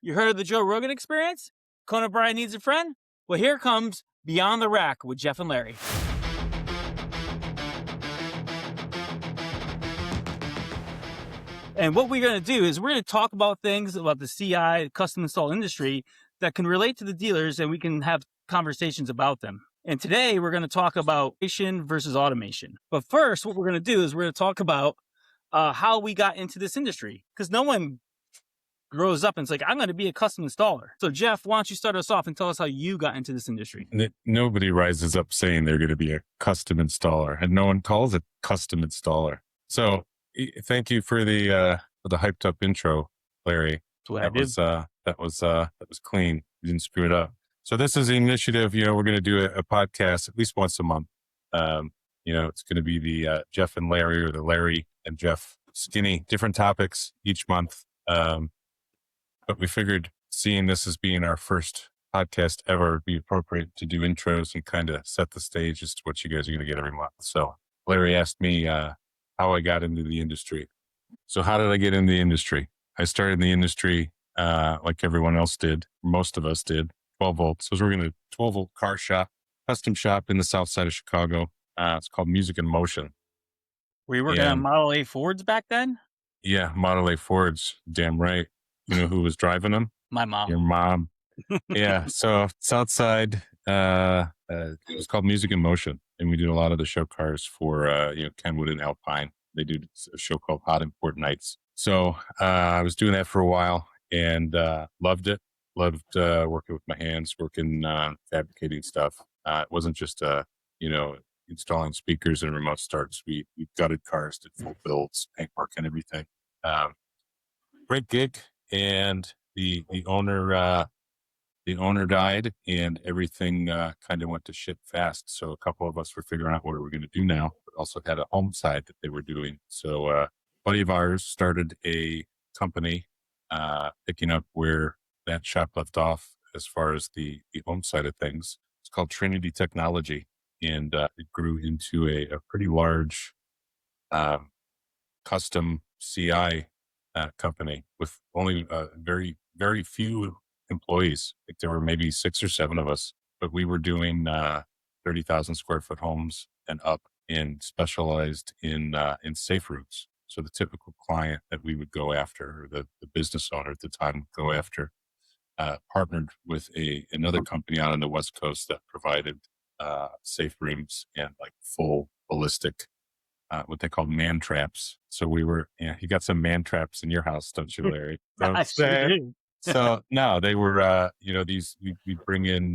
You heard of the Joe Rogan Experience? Conan O'Brien needs a friend? Well, here comes Beyond the Rack with Jeff and Larry. And what we're going to do is we're going to talk about things about the CI, custom install industry, that can relate to the dealers, and we can have conversations about them. And today we're going to talk about automation versus automation. But first, what we're going to do is we're going to talk about how we got into this industry, because no one grows up and it's like, I'm going to be a custom installer. So Jeff, why don't you start us off and tell us how you got into this industry? Nobody rises up saying they're going to be a custom installer, and no one calls it custom installer. So thank you for the hyped up intro, Larry. That was clean. You didn't screw it up. So this is the initiative. We're going to do a podcast at least once a month. It's going to be the Jeff and Larry, or the Larry and Jeff skinny, different topics each month. But we figured, seeing this as being our first podcast ever, it'd be appropriate to do intros and kind of set the stage as to what you guys are going to get every month. So Larry asked me how I got into the industry. So how did I get into the industry? I started in the industry like everyone else did. Most of us did. 12 volts. So we're going to 12 volt car shop, custom shop in the south side of Chicago. It's called Music in Motion. Were you working on Model A Fords back then? Yeah, Model A Fords. Damn right. You know who was driving them? My mom. Your mom. Yeah. So Southside, it was called Music in Motion, and we did a lot of the show cars for Kenwood and Alpine. They do a show called Hot Import Nights. So I was doing that for a while and loved it. Loved working with my hands, working fabricating stuff. It wasn't just installing speakers and remote starts. We gutted cars, did full builds, paintwork, and everything. Great gig. And the owner died, and everything kind of went to shit fast. So a couple of us were figuring out what we were going to do now, but also had a home side that they were doing. So a buddy of ours started a company picking up where that shop left off as far as the home side of things. It's called Trinity Technology, and it grew into a pretty large custom CI company with only very, very few employees. I think there were maybe 6 or 7 of us, but we were doing 30,000 square foot homes and up, and specialized in safe rooms. So the typical client that we would go after, or the business owner at the time would go after, partnered with another company out on the West Coast that provided safe rooms and like full ballistic what they call man traps. So we were, you got some man traps in your house, don't you, Larry? I sure do. So no, they were, we'd bring in,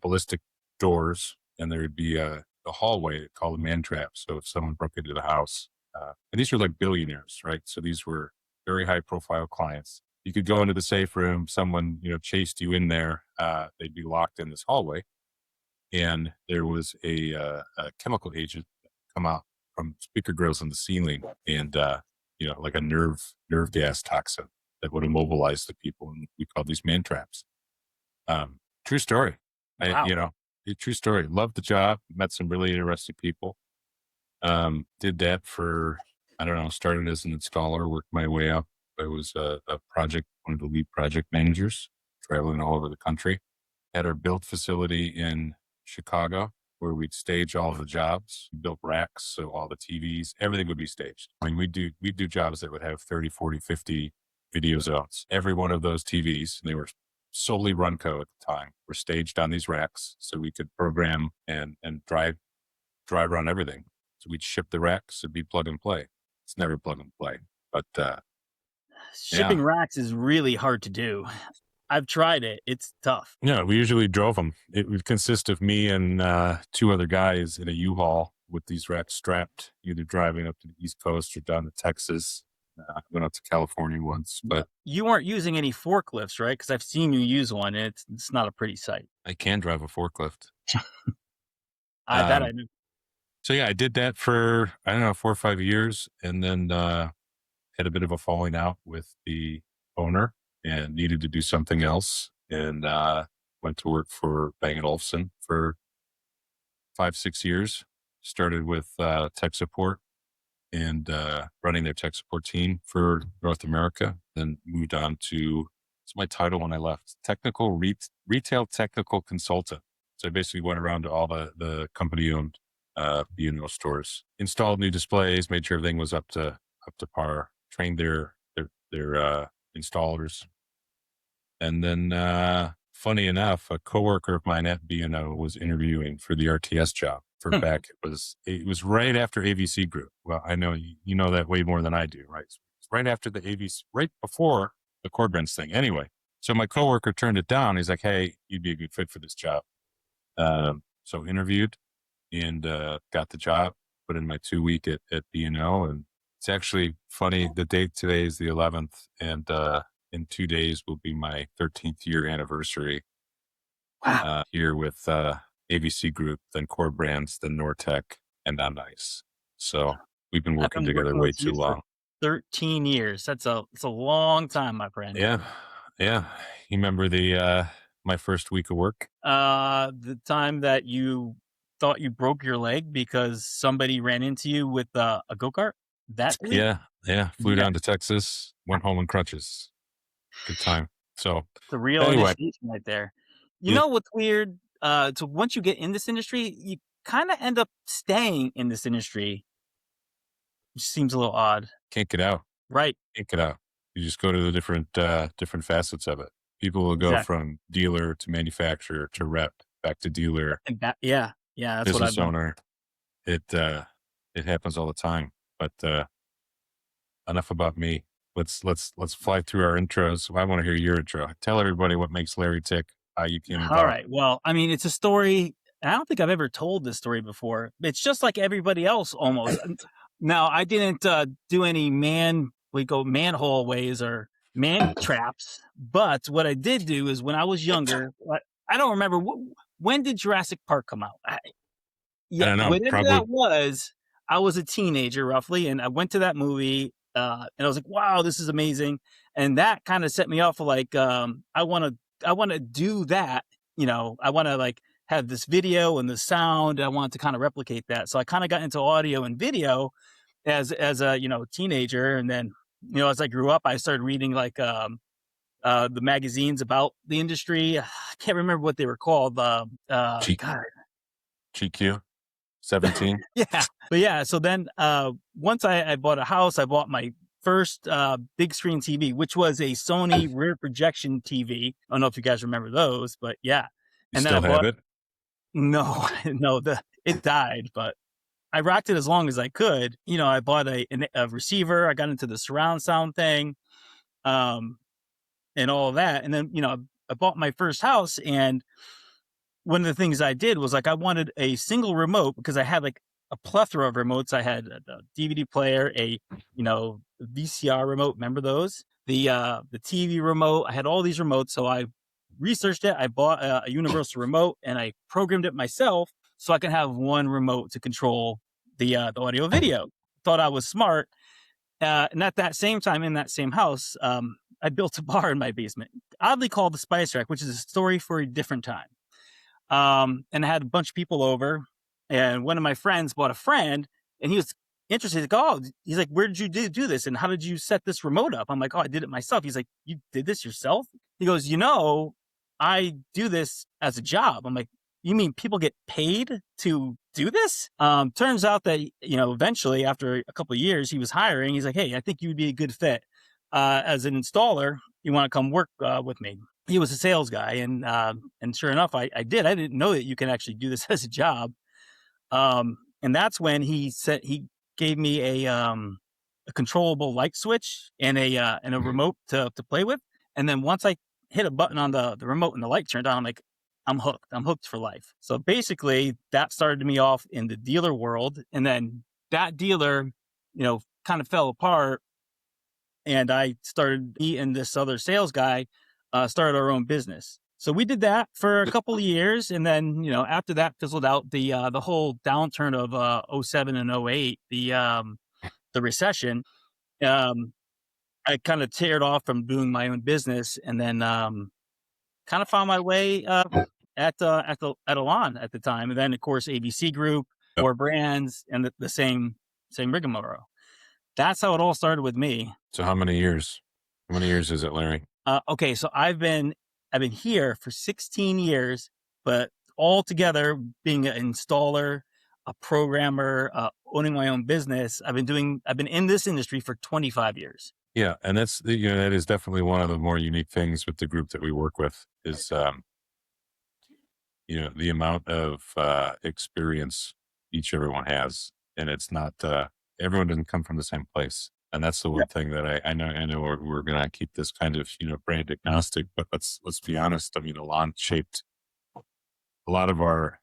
ballistic doors, and there would be a hallway called a man trap. So if someone broke into the house, and these were like billionaires, right? So these were very high profile clients. You could go into the safe room, someone, chased you in there, they'd be locked in this hallway, and there was a chemical agent come out from speaker grills in the ceiling, and like a nerve gas toxin that would immobilize the people, and we called these man traps. True story. Wow. True story. Loved the job. Met some really interesting people. Did that for, I don't know, started as an installer, worked my way up. I was one of the lead project managers, traveling all over the country. Had our build facility in Chicago, where we'd stage all of the jobs. We built racks, so all the TVs, everything would be staged. I mean, we'd do jobs that would have 30, 40, 50 video zones. Every one of those TVs, and they were solely Runco at the time, were staged on these racks, so we could program and drive run everything. So we'd ship the racks, it'd be plug and play. It's never plug and play, but shipping racks is really hard to do. I've tried it. It's tough. Yeah, we usually drove them. It would consist of me and 2 other guys in a U-Haul with these racks strapped, either driving up to the East Coast or down to Texas. I went out to California once, but you weren't using any forklifts, right? Because I've seen you use one, and it's not a pretty sight. I can drive a forklift. I bet I do. So yeah, I did that for, 4 or 5 years, and then had a bit of a falling out with the owner and needed to do something else, and went to work for Bang & Olufsen for 5-6 years. Started with tech support and running their tech support team for North America, then moved on to It's my title when I left. Retail technical consultant. So I basically went around to all the company owned B&O stores, installed new displays, made sure everything was up to par, trained their installers. And then funny enough, a coworker of mine at B&O was interviewing for the RTS job for back. It was right after AVC Group. Well, I know you know that way more than I do, right? It's right after the AVC, right before the Cordbrands thing. Anyway, so my coworker turned it down. He's like, "Hey, you'd be a good fit for this job." So interviewed and got the job. Put in my 2 week at B&O, and it's actually funny. The date today is the 11th, and in 2 days will be my 13th year anniversary Wow. here with AVC Group, then Core Brands, then Nortec, and on Ice. So we've been I've working been together working way with too you for long. 13 years. It's a long time, my friend. Yeah, yeah. You remember the my first week of work? The time that you thought you broke your leg because somebody ran into you with a go-kart? That week? Yeah, yeah. Flew Yeah, down to Texas, went home in crutches. Good time. So the real anyway, initiation right there. You yeah, know what's weird? So once you get in this industry, you kind of end up staying in this industry, which seems a little odd. can't get out. Right. Can't get out. You just go to the different facets of it. People will go Exactly. from dealer to manufacturer to rep, back to dealer, And yeah, that's what I've business done. owner. It happens all the time. But enough about me. Let's fly through our intros. I want to hear your intro. Tell everybody what makes Larry tick, how you came All about. right. Well, I mean, it's a story. I don't think I've ever told this story before. It's just like everybody else almost. Now, I didn't do any we go manhole ways or man traps, but what I did do is when I was younger, I don't remember when did Jurassic Park come out? I Yeah, don't know. whenever Probably that was, I was a teenager roughly, and I went to that movie, and I was like, "Wow, this is amazing!" And that kind of set me off for like, I want to do that. I want to like have this video and the sound. I want to kind of replicate that. So I kind of got into audio and video as a teenager, and then as I grew up, I started reading like the magazines about the industry. I can't remember what they were called. G- God, GQ 17. yeah. But yeah, so then once I bought a house, I bought my first big screen TV, which was a Sony rear projection TV. I don't know if you guys remember those, but yeah. You And then I still have bought it? no, no, it died, but I rocked it as long as I could. I bought a receiver. I got into the surround sound thing, um, and all of that. And then I bought my first house, and one of the things I did was like I wanted a single remote because I had like a plethora of remotes. I had a DVD player, a VCR remote. Remember those? The TV remote. I had all these remotes, so I researched it. I bought a universal remote and I programmed it myself so I can have one remote to control the audio video. Thought I was smart, and at that same time in that same house, I built a bar in my basement, oddly called the Spice Rack, which is a story for a different time. And I had a bunch of people over, and one of my friends bought a friend, and he was interested. He's like, "Oh," he's like, "Where did you do this? And how did you set this remote up?" I'm like, "Oh, I did it myself." He's like, "You did this yourself?" He goes, "I do this as a job." I'm like, "You mean people get paid to do this?" Turns out that eventually, after a couple of years, he was hiring. He's like, "Hey, I think you would be a good fit as an installer. You want to come work with me?" He was a sales guy, and sure enough, I did. I didn't know that you can actually do this as a job. And that's when he gave me a controllable light switch and a remote to play with. And then once I hit a button on the remote and the light turned on, I'm like, I'm hooked. I'm hooked for life. So basically, that started me off in the dealer world, and then that dealer, kind of fell apart, and I started eating this other sales guy, started our own business. So we did that for a couple of years, and then after that fizzled out. The whole downturn of 07 and '08, the recession. Um, I kind of teared off from doing my own business, and then kind of found my way at Elan at the time, and then of course ABC Group, Yep. or brands, and the same rigmarole. That's how it all started with me. So how many years? How many years is it, Larry? Okay, so I've been here for 16 years, but all together being an installer, a programmer, owning my own business, I've been in this industry for 25 years. Yeah, and that is definitely one of the more unique things with the group that we work with is the amount of experience everyone has, and it's not everyone doesn't come from the same place. And that's the one Yep. thing that I know we're gonna keep this kind of brand agnostic, but let's be honest. I mean, Elan shaped a lot of our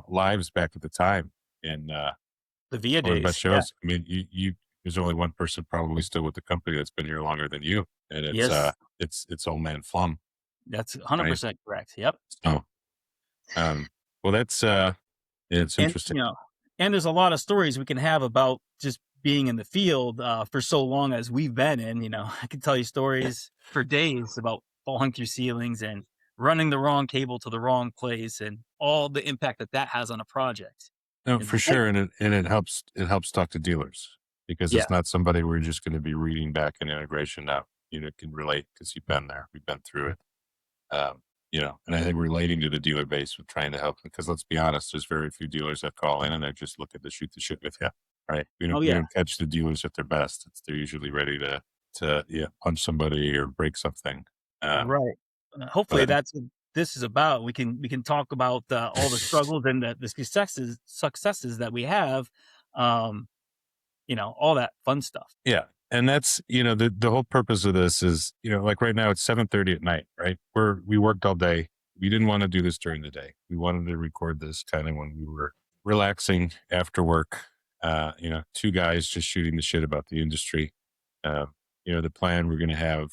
lives back at the time, and The VIA one of the best days. Yeah. shows. I mean, you there's only one person probably still with the company that's been here longer than you, and Yes, it's old man Flum, that's right? 100% correct. Yep. So, um, well, that's it's And, interesting. and there's a lot of stories we can have about just being in the field for so long as we've been in. I can tell you stories for days about falling through ceilings and running the wrong cable to the wrong place and all the impact that that has on a project. No, And for like, sure, and it helps talk to dealers because yeah, it's not somebody we're just going to be reading back an integration now. Can relate because you've been there, we've been through it. Um, and I think relating to the dealer base with trying to help because let's be honest, there's very few dealers that call in and they're just looking to shoot the shit with you, right? We oh don't we yeah, don't catch the dealers at their best. They're usually ready to punch somebody or break something. Um, right. Hopefully but that's what this is about. We can talk about all the struggles and the successes that we have. Um, all that fun stuff. Yeah. And that's, the whole purpose of this is, like right now it's 7:30 at night, right? We worked all day. We didn't want to do this during the day. We wanted to record this kind of when we were relaxing after work. Two guys just shooting the shit about the industry. Uh, the plan we're going to have,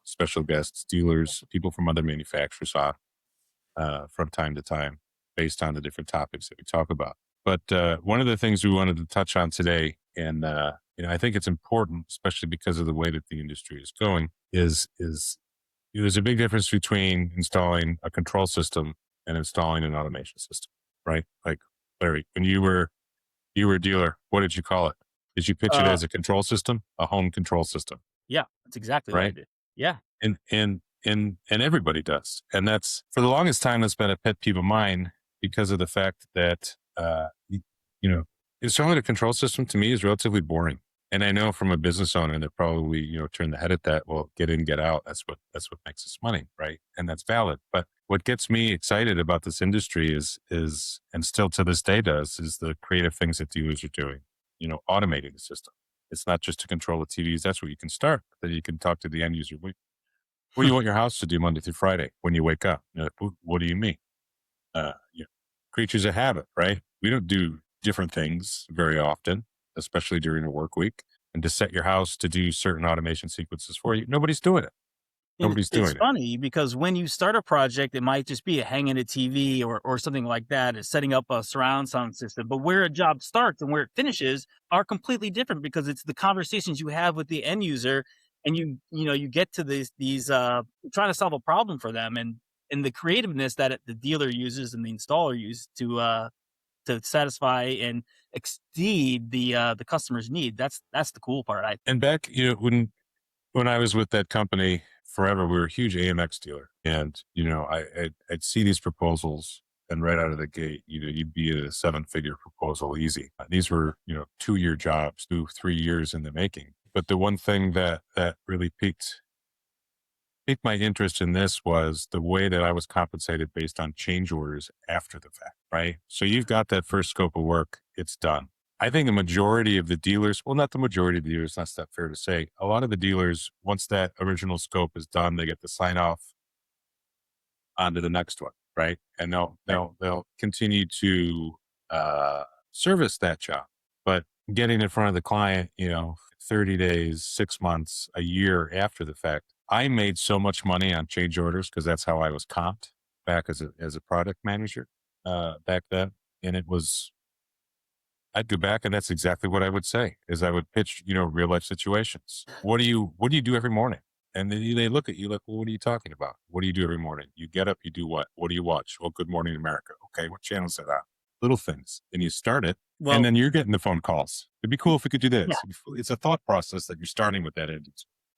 special guests, dealers, people from other manufacturers on from time to time based on the different topics that we talk about. But one of the things we wanted to touch on today, and I think it's important, especially because of the way that the industry is going, is there's a big difference between installing a control system and installing an automation system, right? Like Larry, when you were a dealer, what did you call it? Did you pitch it Uh, as a control system, a home control system, yeah, that's exactly what I right? did. Yeah. And everybody does, and that's for the longest time that's been a pet peeve of mine because of the fact that you know installing a control system to me is relatively boring. And I know from a business owner that probably turn the head at that. Well, get in, get out. That's what makes us money, right? And that's valid. But what gets me excited about this industry is and still to this day does is the creative things that dealers are doing. Automating the system. It's not just to control the TVs. That's where you can start. Then you can talk to the end user. What do you want your house to do Monday through Friday when you wake up? You're like, what do you mean? Uh, you know, Creatures of habit, right? We don't do different things very often, especially during a work week. And to set your house to do certain automation sequences for you, nobody's doing it. And Nobody's it's doing it. funny because when you start a project, it might just be a hanging a TV or something like that, is setting up a surround sound system. But where a job starts and where it finishes are completely different because it's the conversations you have with the end user, and you get to these trying to solve a problem for them, and the creativeness that the dealer uses and the installer uses to satisfy and exceed the customer's need. That's the cool part. I And back, when I was with that company forever, we were a huge AMX dealer, and I'd see these proposals, and right out of the gate, you'd be at a 7-figure proposal easy. These were 2-year jobs, 2-3 years in the making. But the one thing that really piqued my interest in this was the way that I was compensated based on change orders after the fact, right? So you've got that first scope of work, it's done. I think the majority of the dealers, well, not the majority of the dealers, that's not fair to say. A lot of the dealers, once that original scope is done, they get the sign off onto the next one, right? And they'll right. they'll they'll continue to uh, service that job, but getting in front of the client, 30 days, 6 months, a year after the fact, I made so much money on change orders because that's how I was comped back as a product manager back then, and it was. I'd go back and that's exactly what I would say is I would pitch, real life situations. What do you do every morning? And then they look at you like, well, what are you talking about? What do you do every morning? You get up, you do what? What do you watch? Well, Good Morning America. Okay. What channel is that on? Little things. And you start it and Well, then you're getting the phone calls. It'd be cool if we could do yeah. this. It's a thought process that you're starting with that end.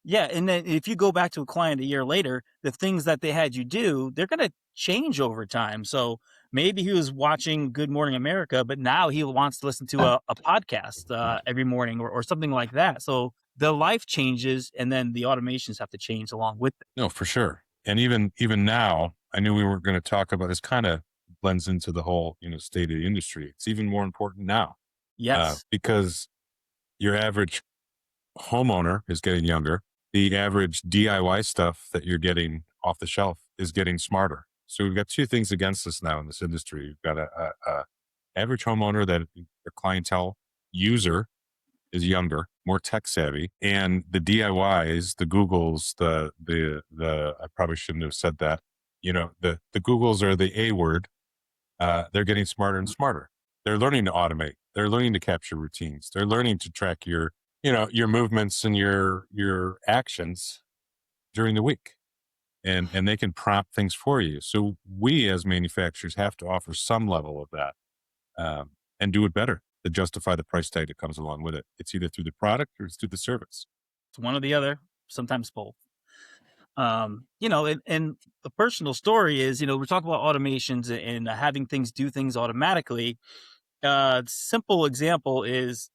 Yeah, and then if you go back to a client a year later, the things that they had you do, they're going to change over time. So maybe he was watching Good Morning America, but now he wants to listen to a podcast every morning or something like that. So the life changes, and then the automations have to change along with it. No, for sure. And even now, I knew we were going to talk about this. Kind of blends into the whole state of the industry. It's even more important now Yes, because your average homeowner is getting younger. The average DIY stuff that you're getting off the shelf is getting smarter. So we've got two things against us now in this industry. You've got a average homeowner that their clientele user is younger, more tech savvy, and the DIYs, the Googles, the I probably shouldn't have said that. The Googles are the A word. They're getting smarter and smarter. They're learning to automate. They're learning to capture routines. They're learning to track your movements and your actions during the week. And they can prompt things for you. So we as manufacturers have to offer some level of that and do it better to justify the price tag that comes along with it. It's either through the product or it's through the service. it's one or the other, sometimes both. And the personal story is, we're talking about automations and having things do things automatically. Simple example is,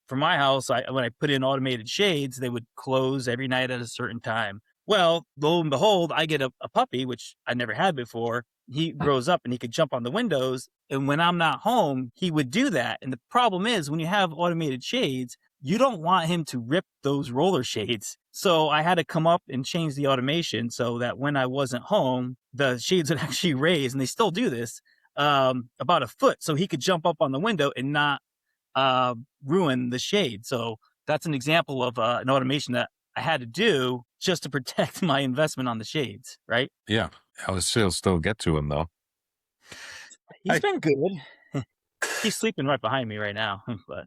for my house, when I put in automated shades, they would close every night at a certain time. Well, lo and behold, I get a puppy, which I never had before. He grows up and he could jump on the windows. And when I'm not home, he would do that. And the problem is when you have automated shades, you don't want him to rip those roller shades. So I had to come up and change the automation so that when I wasn't home, the shades would actually raise, and they still do this, about a foot, so he could jump up on the window and not ruin the shade. So that's an example of an automation that I had to do just to protect my investment on the shades, right? Yeah. I'll still get to him though. He's I, been good. He's sleeping right behind me right now, but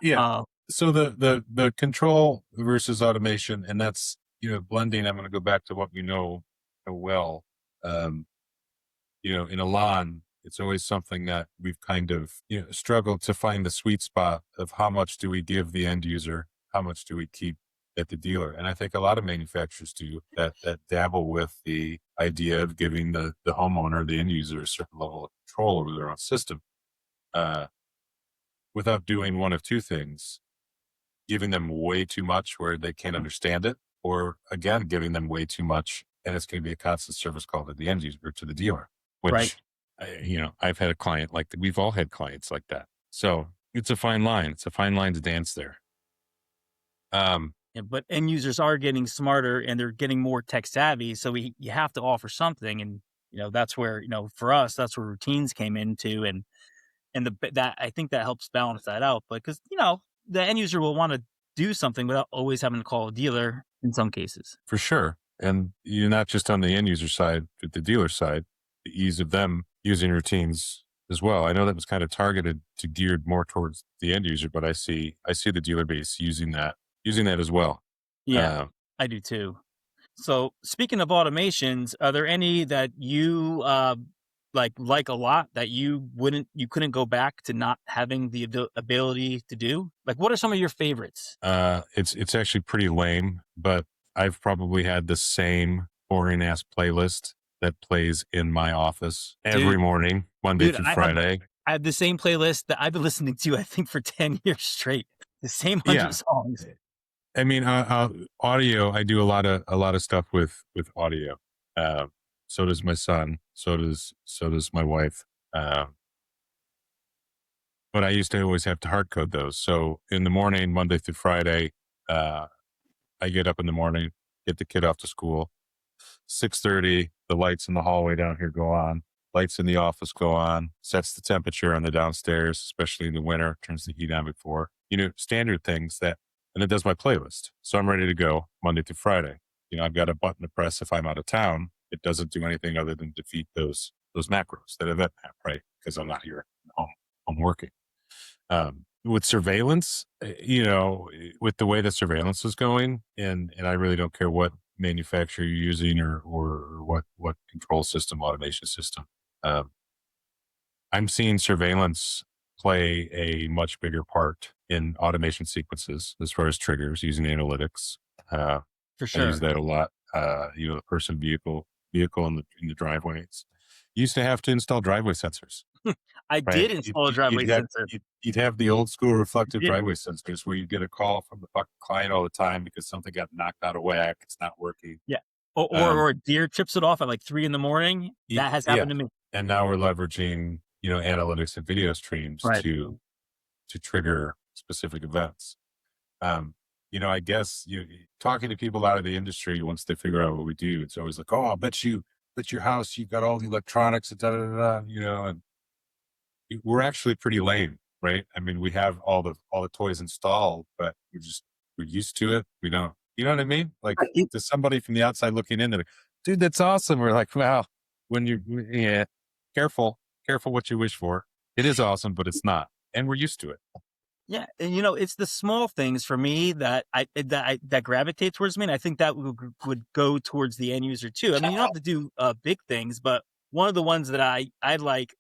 yeah. uh, So the control versus automation, and that's blending. I'm going to go back to what we know well. Um, in ELAN, it's always something that we've kind of struggled to find the sweet spot of how much do we give the end user, how much do we keep at the dealer. And I think a lot of manufacturers do that dabble with the idea of giving the homeowner, the end user, a certain level of control over their own system, uh, without doing one of two things: giving them way too much where they can't understand it, or again, giving them way too much and it's going to be a constant service call to the end user, to the dealer, right. which, I've had a client we've all had clients like that. So it's a fine line. It's a fine line to dance there. Yeah, but end users are getting smarter and they're getting more tech savvy. So you have to offer something. And, that's where, for us, that's where routines came into. And that I think that helps balance that out. But because, the end user will want to do something without always having to call a dealer in some cases. For sure. And you're not just on the end user side, but the dealer side, the ease of them using routines as well. I know that was kind of targeted to geared more towards the end user, but I see the dealer base using that as well. Yeah, Uh, I do too. So speaking of automations, are there any that you like a lot that you couldn't go back to not having the ability to do? Like, what are some of your favorites? it's actually pretty lame, but I've probably had the same boring ass playlist that plays in my office every Dude, morning, Monday dude, through Friday. I have the same playlist that I've been listening to, I think, for 10 years straight. The same 100 Yeah. songs. I mean, audio. I do a lot of stuff with audio. Uh, so does my son. So does my wife. But I used to always have to hard code those. So in the morning, Monday through Friday, uh, I get up in the morning, get the kid off to school. 6:30, the lights in the hallway down here go on. Lights in the office go on. Sets the temperature on the downstairs, especially in the winter. Turns the heat on before. Standard things that, and it does my playlist. So I'm ready to go Monday through Friday. I've got a button to press if I'm out of town. It doesn't do anything other than defeat those macros, that event map, right? Because I'm not here home working. With surveillance, with the way that surveillance is going, and I really don't care what manufacturer you're using or what control system, automation system. Um, I'm seeing surveillance play a much bigger part in automation sequences as far as triggers using analytics. For I use sure. that a lot. The person vehicle in the driveways. You used to have to install driveway sensors, I right? did install a driveway sensor. You'd have the old school I reflective did. driveway sensors where you get a call from the fucking client all the time because something got knocked out of whack. It's not working. Yeah. Or Um, a deer trips it off at like 3 in the morning. That has yeah, happened to me. and now we're leveraging analytics and video streams Right. to trigger specific events. Um, I guess talking to people out of the industry once they figure out what we do, it's always like, oh, I bet your house you've got all the electronics and da da da, and we're actually pretty lame, right? I mean, we have all the toys installed, but we're used to it. We don't, you know what I mean? Like Right. to somebody from the outside looking in, they're like, dude, that's awesome. We're like, wow, yeah, careful, careful what you wish for. It is awesome, but it's not, and we're used to it. Yeah, and it's the small things for me that gravitate towards me, and I think that would go towards the end user too. I mean, you don't have to do big things, but one of the ones that I like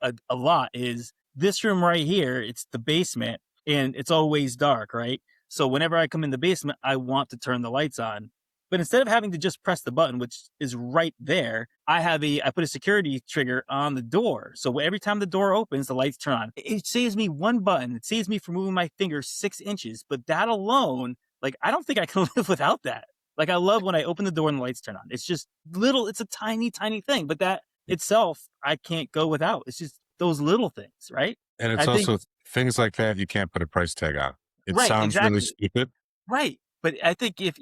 a lot is this room right here. It's the basement, and it's always dark, right? So whenever I come in the basement, I want to turn the lights on. But instead of having to just press the button, which is right there, I put a security trigger on the door. So every time the door opens, the lights turn on. It saves me one button. It saves me from moving my finger 6 inches. But that alone, like, I don't think I can live without that. Like, I love when I open the door and the lights turn on. It's just little, it's a tiny, tiny thing. But that itself, I can't go without. It's just those little things, right? And it's I think, also things like that you can't put a price tag on. It right, sounds really exactly. stupid. Right. But I think if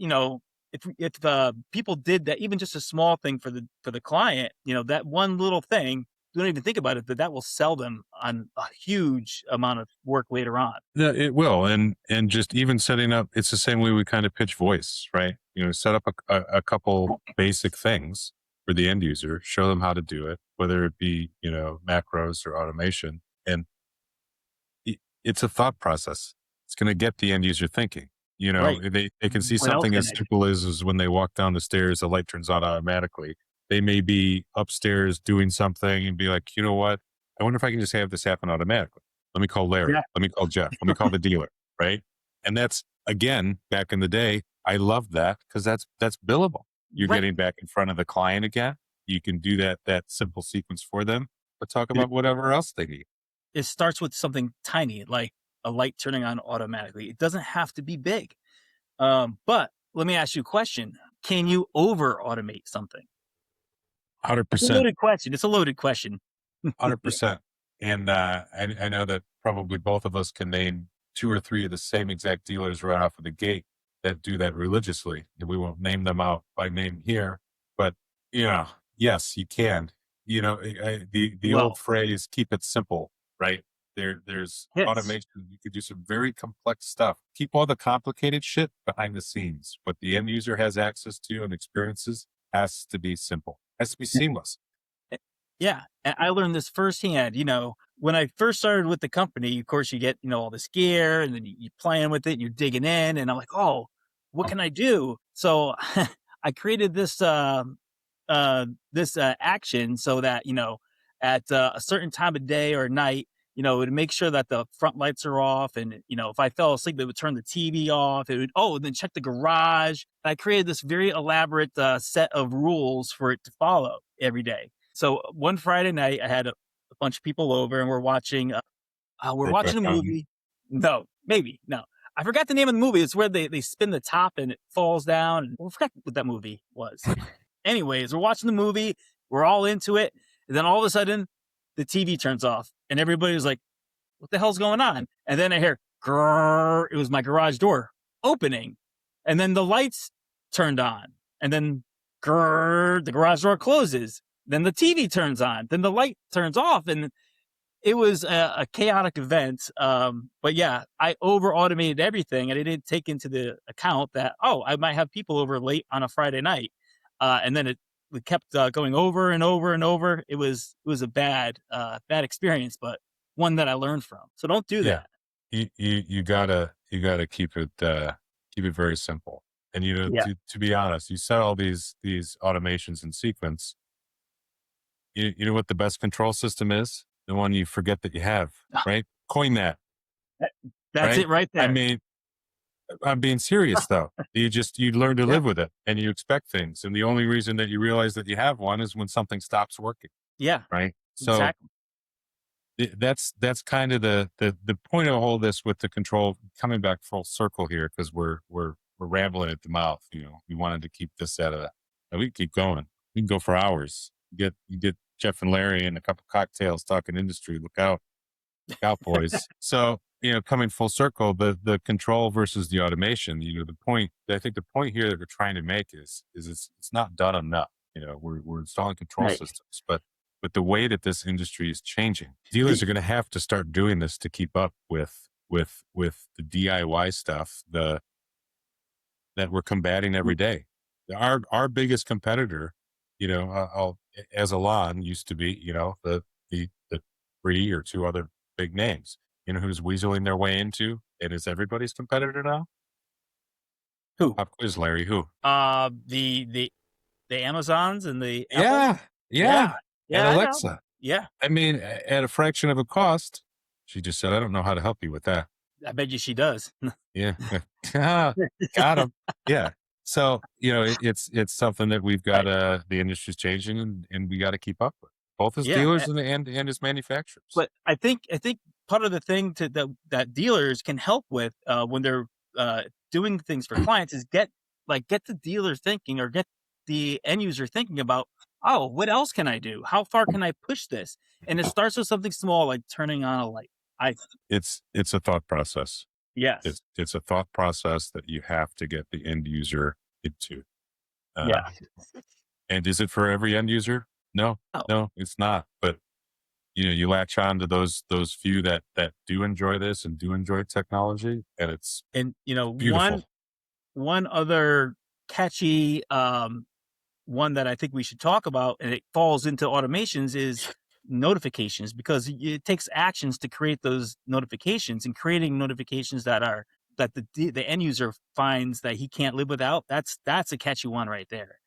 people did that, even just a small thing for the client, that one little thing, don't even think about it, that will sell them on a huge amount of work later on. Yeah, it will. And just even setting up, it's the same way we kind of pitch voice, right? Set up a couple basic things for the end user, show them how to do it, whether it be, macros or automation. And it's a thought process. It's going to get the end user thinking. Right. They can see What else something can as they do? simple as when they walk down the stairs, the light turns on automatically. They may be upstairs doing something and be like, you know what? I wonder if I can just have this happen automatically. Let me call Larry. Yeah. Let me call Jeff. Let me call the dealer. Right. And that's again, back in the day, I love that because that's billable. You're Right. getting back in front of the client again. You can do that simple sequence for them, but talk It, about whatever else they need. it starts with something tiny, like a light turning on automatically. It doesn't have to be big. But let me ask you a question. Can you over automate something? Hundred It's a percent. loaded question. It's a loaded question. 100%. And I know that probably both of us can name two or three of the same exact dealers right off of the gate that do that religiously. And we won't name them out by name here, but yes, you can. The old Well, phrase "keep it simple," right? There's hits. automation. You could do some very complex stuff. Keep all the complicated shit behind the scenes. What the end user has access to and experiences has to be simple. Has to be seamless. Eh, Yeah, and I learned this firsthand. When I first started with the company, of course, you get all this gear, and then you're playing with it, and you're digging in, and I'm like, oh, what can I do? So I created this action so that at a certain time of day or night, it would make sure that the front lights are off, and if I fell asleep, it would turn the TV off. It would and then check the garage. I created this very elaborate set of rules for it to follow every day. So one Friday night, I had a bunch of people over, and we're Brokeback watching a Mountain. movie. No, maybe no. I forgot the name of the movie. It's where they spin the top and it falls down. And I forgot what that movie was. Anyways, we're watching the movie. We're all into it. And then all of a sudden, the TV turns off, and everybody was like, "What the hell's going on?" And then I hear, grrr, it was my garage door opening, and then the lights turned on, and then grrr, the garage door closes. Then the TV turns on. Then the light turns off, and it was a chaotic event. But yeah, I over automated everything, and I didn't take into the account that I might have people over late on a Friday night, and then we kept going over and over and over. It was a bad experience, but one that I learned from. So don't do Yeah. that. You gotta keep it very simple. And Yeah. to be honest, you set all these automations in sequence. You know what the best control system is? The one you forget that you have, right? Coin that, That's right? it right I there. mean, I'm being serious though. You learn to Yeah. live with it and you expect things. And the only reason that you realize that you have one is when something stops working. Yeah. Right. So Exactly. that's kind of the point of all this with the control, coming back full circle here, because we're rambling at the mouth. We wanted to keep this and we can keep going. We can go for hours. You get Jeff and Larry and a couple cocktails talking industry. Look out, boys. So, coming full circle, the control versus the automation, I think the point here that we're trying to make is it's not done enough. We're installing control Right. systems, but the way that this industry is changing, dealers The, are going to have to start doing this to keep up with the DIY stuff that we're combating every day. Our biggest competitor, as ELAN used to be, the three or two other big names. Who's weaseling their way into and is everybody's competitor now? who? Pop quiz, Larry. Who? The Amazons and the Apple. Yeah, yeah. Yeah. And Yeah. I know. Alexa. Yeah. I mean, at a fraction of a cost. She just said, "I don't know how to help you with that." I bet you she does. Yeah, got him. Yeah. So it's something that we've got. Right. The industry's changing, and we got to keep up with both as Yeah. dealers and as manufacturers. But I think part of the thing that dealers can help with when they're doing things for clients is get the dealer thinking, or get the end user thinking about, oh, what else can I do? How far can I push this? And it starts with something small, like turning on a light. It's a thought process. Yes. It's a thought process that you have to get the end user into. Yeah. And is it for every end user? No, Oh. no, it's not. But you latch on to those few that do enjoy this and do enjoy technology, and it's beautiful. one other catchy one that I think we should talk about, and it falls into automations, is notifications, because it takes actions to create those notifications, and creating notifications that the end user finds that he can't live without. That's a catchy one right there.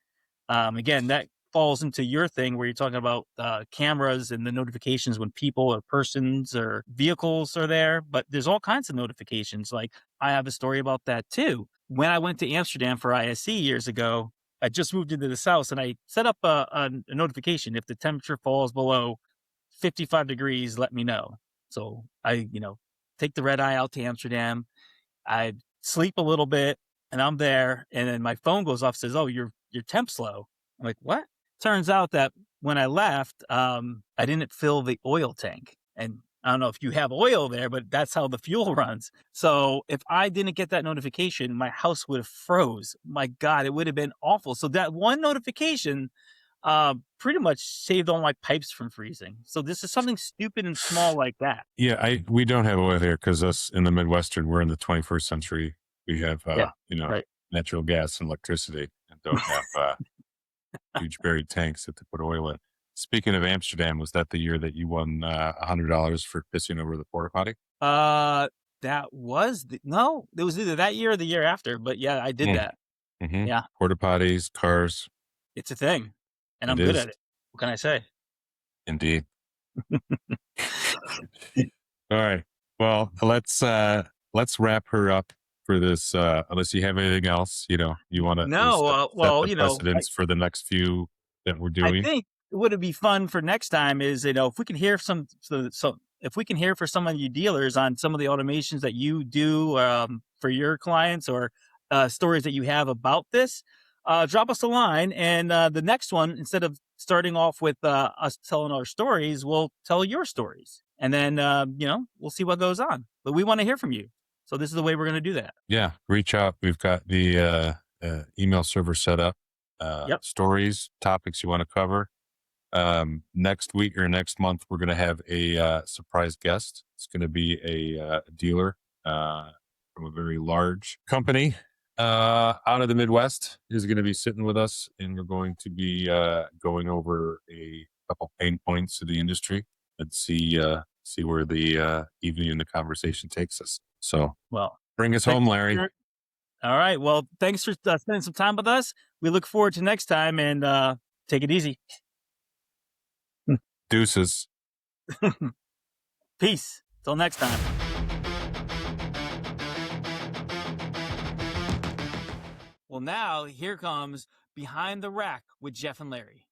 Again, that falls into your thing where you're talking about cameras and the notifications when people or persons or vehicles are there. But there's all kinds of notifications. Like, I have a story about that too. When I went to Amsterdam for ISE years ago, I just moved into this house, and I set up a notification: if the temperature falls below 55 degrees, let me know. So I, take the red eye out to Amsterdam. I sleep a little bit, and I'm there, and then my phone goes off, says, "Oh, your temp's low." I'm like, "What?" Turns out that when I left, I didn't fill the oil tank, and I don't know if you have oil there, but that's how the fuel runs. So if I didn't get that notification, my house would have froze. My God, it would have been awful. So that one notification pretty much saved all my pipes from freezing. So this is something stupid and small like that. Yeah, we don't have oil here because us in the Midwestern, we're in the 21st century. We have Yeah, right. natural gas and electricity, and don't have huge buried tanks that they put oil in. Speaking of Amsterdam, was that the year that you won $100 for pissing over the porta potty? That was no, it was either that year or the year after. But yeah, I did that. Mm-hmm. Yeah, Porta potties, cars. it's a thing, and It I'm good is at it. What can I say? indeed. All right. Well, let's wrap her up for this. Unless you have anything else, you want to No, set well, the precedence for the next few that we're I doing. think what would be fun for next time is, if we can hear if we can hear for some of you dealers on some of the automations that you do for your clients, or stories that you have about this, drop us a line. And the next one, instead of starting off with us telling our stories, we'll tell your stories, and then we'll see what goes on. But we want to hear from you, so this is the way we're going to do that. Yeah, reach out. We've got the email server set up. Yep. Stories, topics you want to cover. Next week or next month, we're going to have a surprise guest. It's going to be a dealer from a very large company out of the Midwest is going to be sitting with us, and we're going to be going over a couple pain points of the industry and see where the evening and the conversation takes us. So, Well, bring us home, Larry. All right. Well, thanks for spending some time with us. We look forward to next time, and take it easy. Deuces. Peace. Till next time. Well, now here comes Behind the Rack with Jeff and Larry,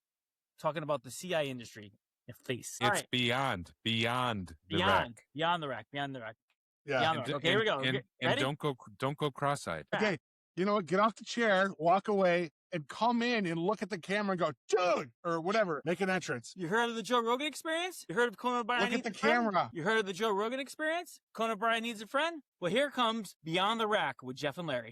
talking about the CI industry. Your face. It's beyond the rack. Beyond the rack. Yeah. Beyond the rack. Okay, here we go. And Ready? don't go cross-eyed. Okay. You know what? Get off the chair, walk away, and come in and look at the camera and go, dude, or whatever. Make an entrance. You heard of the Joe Rogan Experience? You heard of Conan O'Brien Look at Needs the a Friend? camera. You heard of the Joe Rogan Experience? Conan O'Brien Needs a Friend? Well, here comes Beyond the Rack with Jeff and Larry.